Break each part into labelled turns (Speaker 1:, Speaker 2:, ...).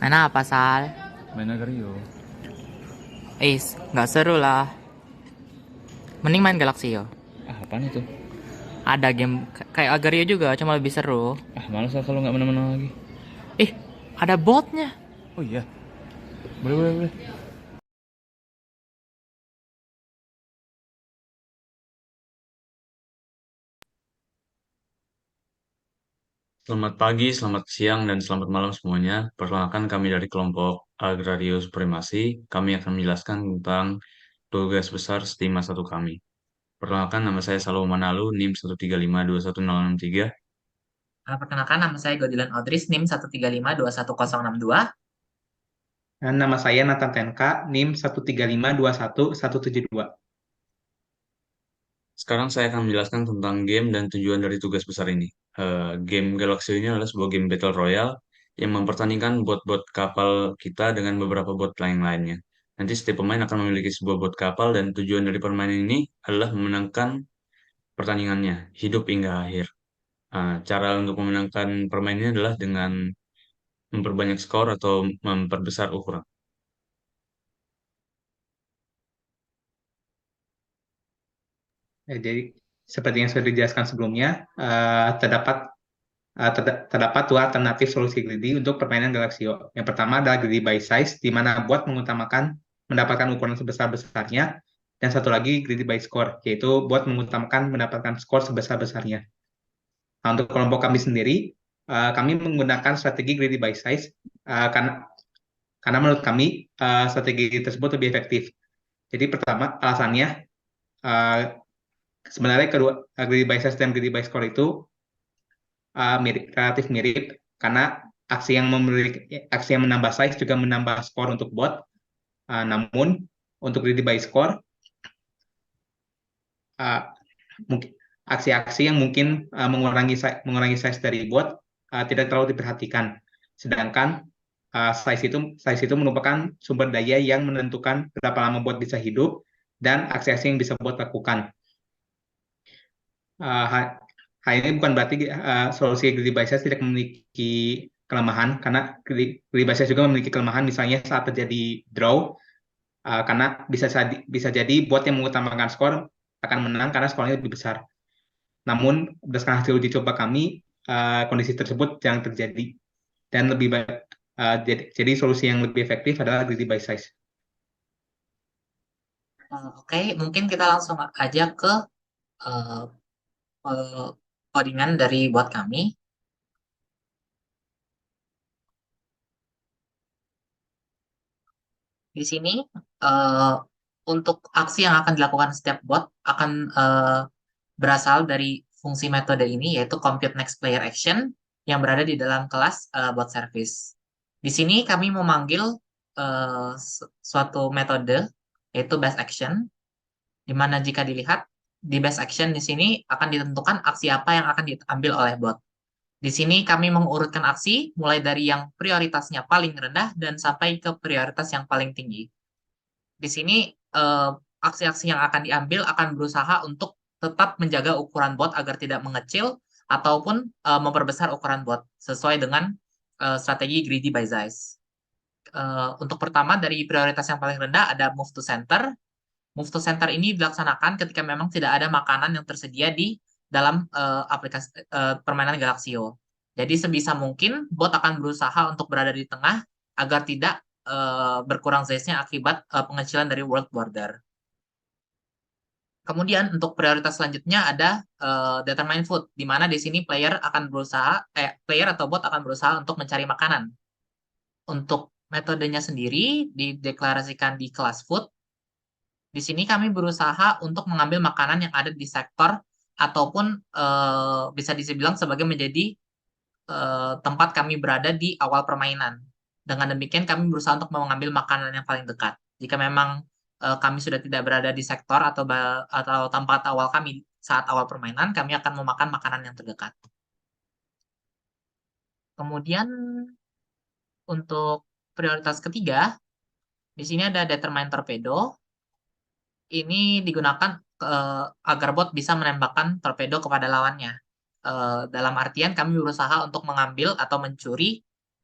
Speaker 1: Main apa, Sal?
Speaker 2: Main Agario.
Speaker 1: Nggak seru lah. Mending main Galaxio.
Speaker 2: Ah, apaan itu?
Speaker 1: Ada game kayak Agario juga, cuma lebih seru.
Speaker 2: Ah, males lah kalau nggak menang-menang lagi.
Speaker 1: Ih, ada botnya.
Speaker 2: Oh iya, boleh boleh boleh. Selamat pagi, selamat siang, dan selamat malam semuanya. Perkenalkan kami dari kelompok Agrario Supremasi. Kami akan menjelaskan tentang tugas besar Stima 1 kami. Perkenalkan nama saya Salomon Manalu, NIM 135216063.
Speaker 1: Perkenalkan, nama saya Godilan Odris, NIM 135216062.
Speaker 3: Dan nama saya Nathan Tenka, NIM 135217172.
Speaker 2: Sekarang saya akan menjelaskan tentang game dan tujuan dari tugas besar ini. Game Galaxy ini adalah sebuah game Battle Royale yang mempertandingkan bot-bot kapal kita dengan beberapa bot lainnya. Nanti setiap pemain akan memiliki sebuah bot kapal dan tujuan dari permainan ini adalah memenangkan pertandingannya, hidup hingga akhir. Cara untuk memenangkan permainan ini adalah dengan memperbanyak skor atau memperbesar ukuran.
Speaker 3: Jadi, seperti yang sudah dijelaskan sebelumnya, terdapat dua alternatif solusi greedy untuk permainan Galaxio. Yang pertama adalah greedy by size, di mana bot mengutamakan mendapatkan ukuran sebesar-besarnya, dan satu lagi greedy by score, yaitu bot mengutamakan mendapatkan skor sebesar-besarnya. Nah, untuk kelompok kami sendiri, kami menggunakan strategi greedy by size karena menurut kami strategi tersebut lebih efektif. Jadi pertama alasannya, uh, sebenarnya kedua greedy by size dan greedy by score itu relatif mirip karena aksi yang menambah size juga menambah skor untuk bot. Namun untuk greedy by score, uh, mungkin aksi-aksi yang mungkin mengurangi size dari bot tidak terlalu diperhatikan. Sedangkan size itu merupakan sumber daya yang menentukan berapa lama bot bisa hidup dan aksi-aksi yang bisa bot lakukan. Uh, Hal ini bukan berarti solusi greedy by size tidak memiliki kelemahan, karena greedy by size juga memiliki kelemahan, misalnya saat terjadi draw, karena bisa jadi bot yang mengutamakan skor akan menang karena skornya lebih besar. Namun berdasarkan hasil uji coba kami, kondisi tersebut jarang terjadi dan lebih baik. Jadi solusi yang lebih efektif adalah greedy by size.
Speaker 1: Oke, mungkin kita langsung aja ke eh, codingan dari bot kami. Di sini, eh, untuk aksi yang akan dilakukan setiap bot akan berasal dari fungsi metode ini, yaitu compute next player action yang berada di dalam kelas bot service. Di sini kami memanggil suatu metode, yaitu best action, di mana jika dilihat di best action di sini akan ditentukan aksi apa yang akan diambil oleh bot. Di sini kami mengurutkan aksi mulai dari yang prioritasnya paling rendah dan sampai ke prioritas yang paling tinggi. Di sini eh, aksi-aksi yang akan diambil akan berusaha untuk tetap menjaga ukuran bot agar tidak mengecil ataupun memperbesar ukuran bot sesuai dengan strategi greedy by size. Untuk pertama dari prioritas yang paling rendah ada move to center. Move to center ini dilaksanakan ketika memang tidak ada makanan yang tersedia di dalam aplikasi permainan Galaxio. Jadi sebisa mungkin bot akan berusaha untuk berada di tengah agar tidak berkurang size-nya akibat pengecilan dari world border. Kemudian untuk prioritas selanjutnya ada determine food, di mana di sini player atau bot akan berusaha untuk mencari makanan. Untuk metodenya sendiri dideklarasikan di kelas food. Di sini kami berusaha untuk mengambil makanan yang ada di sektor ataupun bisa dibilang sebagai menjadi tempat kami berada di awal permainan. Dengan demikian kami berusaha untuk mengambil makanan yang paling dekat. Jika memang kami sudah tidak berada di sektor atau tempat awal kami saat awal permainan, kami akan memakan makanan yang terdekat. Kemudian untuk prioritas ketiga, di sini ada determine torpedo. Ini digunakan agar bot bisa menembakkan torpedo kepada lawannya. Dalam artian kami berusaha untuk mengambil atau mencuri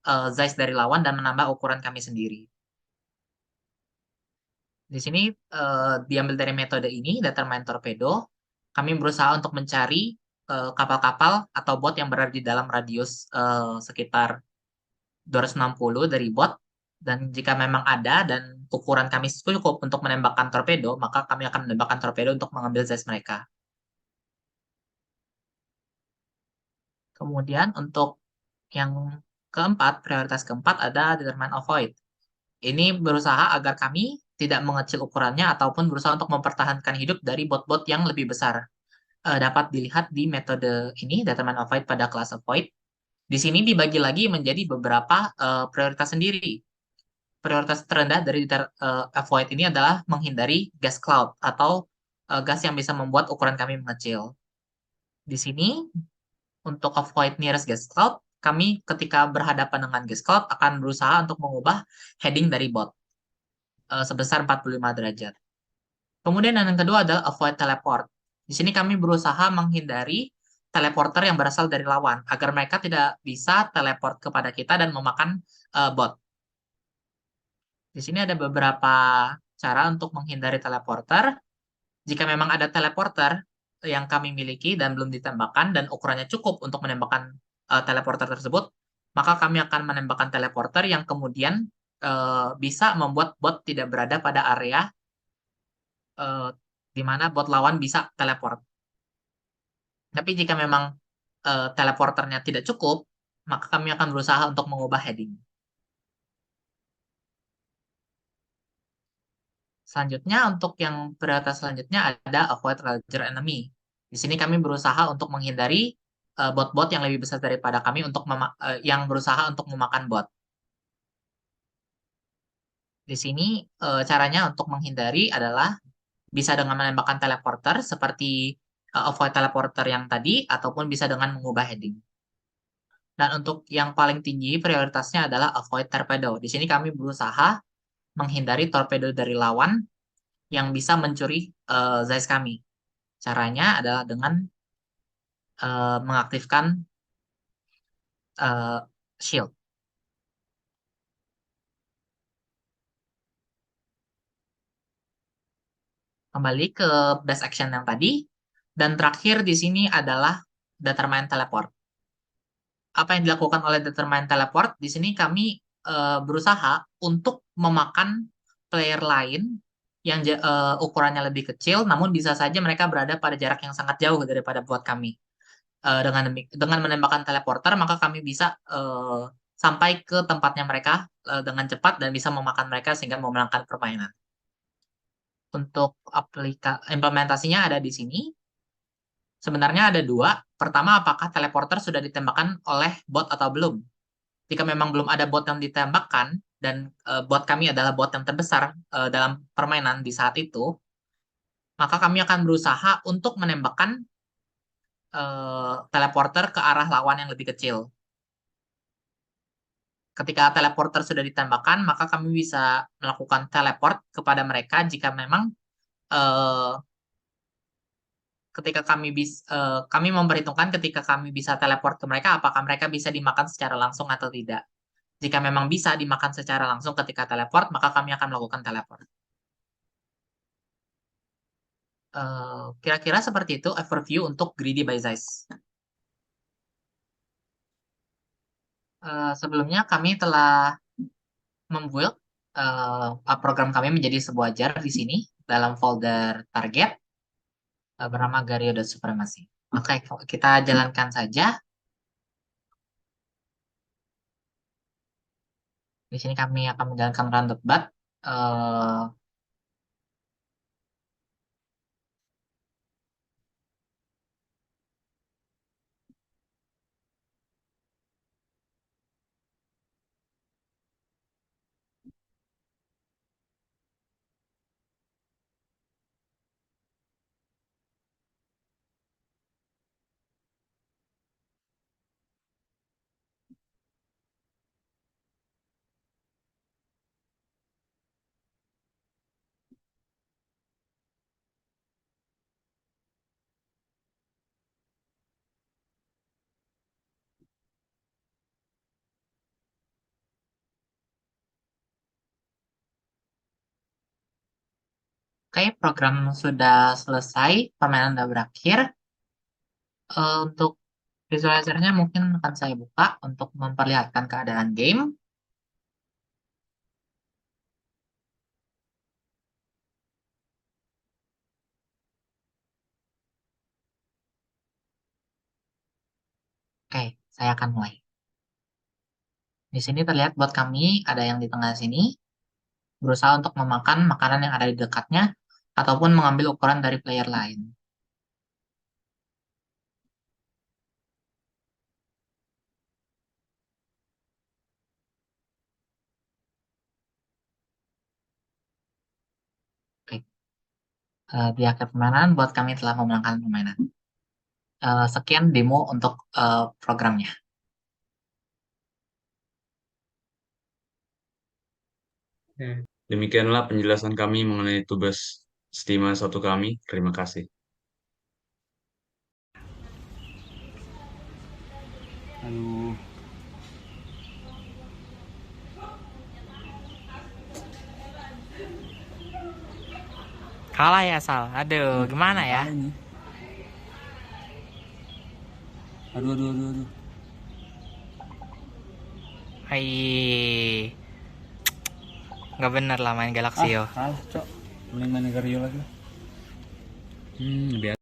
Speaker 1: Zeiss dari lawan dan menambah ukuran kami sendiri. Di sini diambil dari metode ini, determine torpedo. Kami berusaha untuk mencari kapal-kapal atau bot yang berada di dalam radius sekitar 260 dari bot. Dan jika memang ada dan ukuran kami cukup untuk menembakkan torpedo, maka kami akan menembakkan torpedo untuk mengambil Zeiss mereka. Kemudian untuk yang keempat, prioritas keempat ada determine avoid. Ini berusaha agar kami tidak mengecil ukurannya ataupun berusaha untuk mempertahankan hidup dari bot-bot yang lebih besar. Dapat dilihat di metode ini, determine avoid pada kelas avoid. Di sini dibagi lagi menjadi beberapa prioritas sendiri. Prioritas terendah dari avoid ini adalah menghindari gas cloud atau gas yang bisa membuat ukuran kami mengecil. Di sini untuk avoid nearest gas cloud, kami ketika berhadapan dengan gas cloud akan berusaha untuk mengubah heading dari bot sebesar 45 derajat. Kemudian yang kedua adalah avoid teleport. Di sini kami berusaha menghindari teleporter yang berasal dari lawan agar mereka tidak bisa teleport kepada kita dan memakan bot. Di sini ada beberapa cara untuk menghindari teleporter. Jika memang ada teleporter yang kami miliki dan belum ditembakkan dan ukurannya cukup untuk menembakkan teleporter tersebut, maka kami akan menembakkan teleporter yang kemudian bisa membuat bot tidak berada pada area eh, di mana bot lawan bisa teleport. Tapi jika memang teleporternya tidak cukup, maka kami akan berusaha untuk mengubah heading. Selanjutnya, untuk yang prioritas selanjutnya ada avoid larger enemy. Di sini kami berusaha untuk menghindari bot-bot yang lebih besar daripada kami untuk yang berusaha untuk memakan bot. Di sini caranya untuk menghindari adalah bisa dengan menembakkan teleporter seperti avoid teleporter yang tadi ataupun bisa dengan mengubah heading. Dan untuk yang paling tinggi prioritasnya adalah avoid torpedo. Di sini kami berusaha menghindari torpedo dari lawan yang bisa mencuri Zeiss kami. Caranya adalah dengan mengaktifkan eh, shield. Kembali ke best action yang tadi. Dan terakhir di sini adalah determine teleport. Apa yang dilakukan oleh determine teleport? Di sini kami berusaha untuk memakan player lain yang ukurannya lebih kecil, namun bisa saja mereka berada pada jarak yang sangat jauh daripada buat kami. Dengan menembakkan teleporter, maka kami bisa sampai ke tempatnya mereka dengan cepat dan bisa memakan mereka sehingga memenangkan permainan. Untuk implementasinya ada di sini. Sebenarnya ada dua. Pertama, apakah teleporter sudah ditembakkan oleh bot atau belum? Jika memang belum ada bot yang ditembakkan dan bot kami adalah bot yang terbesar dalam permainan di saat itu, maka kami akan berusaha untuk menembakkan teleporter ke arah lawan yang lebih kecil. Ketika teleporter sudah ditembakkan, maka kami bisa melakukan teleport kepada mereka jika memang eh, kami memperhitungkan ketika kami bisa teleport ke mereka, apakah mereka bisa dimakan secara langsung atau tidak. Jika memang bisa dimakan secara langsung ketika teleport, maka kami akan melakukan teleport. Kira-kira seperti itu overview untuk Greedy by Zeiss. Sebelumnya kami telah membuild program kami menjadi sebuah jar di sini dalam folder target bernama Gario Supremacy. Oke, kita jalankan saja. Di sini kami akan menjalankan roundabout. Eh, Oke, program sudah selesai, permainan sudah berakhir. Untuk visualisernya mungkin akan saya buka untuk memperlihatkan keadaan game. Oke, saya akan mulai. Di sini terlihat buat kami ada yang di tengah sini, berusaha untuk memakan makanan yang ada di dekatnya, ataupun mengambil ukuran dari player lain. Oke, di akhir permainan, buat kami telah memenangkan permainan. Sekian demo untuk programnya.
Speaker 3: Ya.
Speaker 2: Demikianlah penjelasan kami mengenai tugas Stima 1 kami. Terima kasih.
Speaker 4: Aduh.
Speaker 1: Kalah ya, Sal. Aduh, gimana ya?
Speaker 4: Ini. Aduh.
Speaker 1: Hai, nggak bener lah main Galaxio.
Speaker 4: Kalah, Cok. Mending main Gario lagi.
Speaker 2: Biar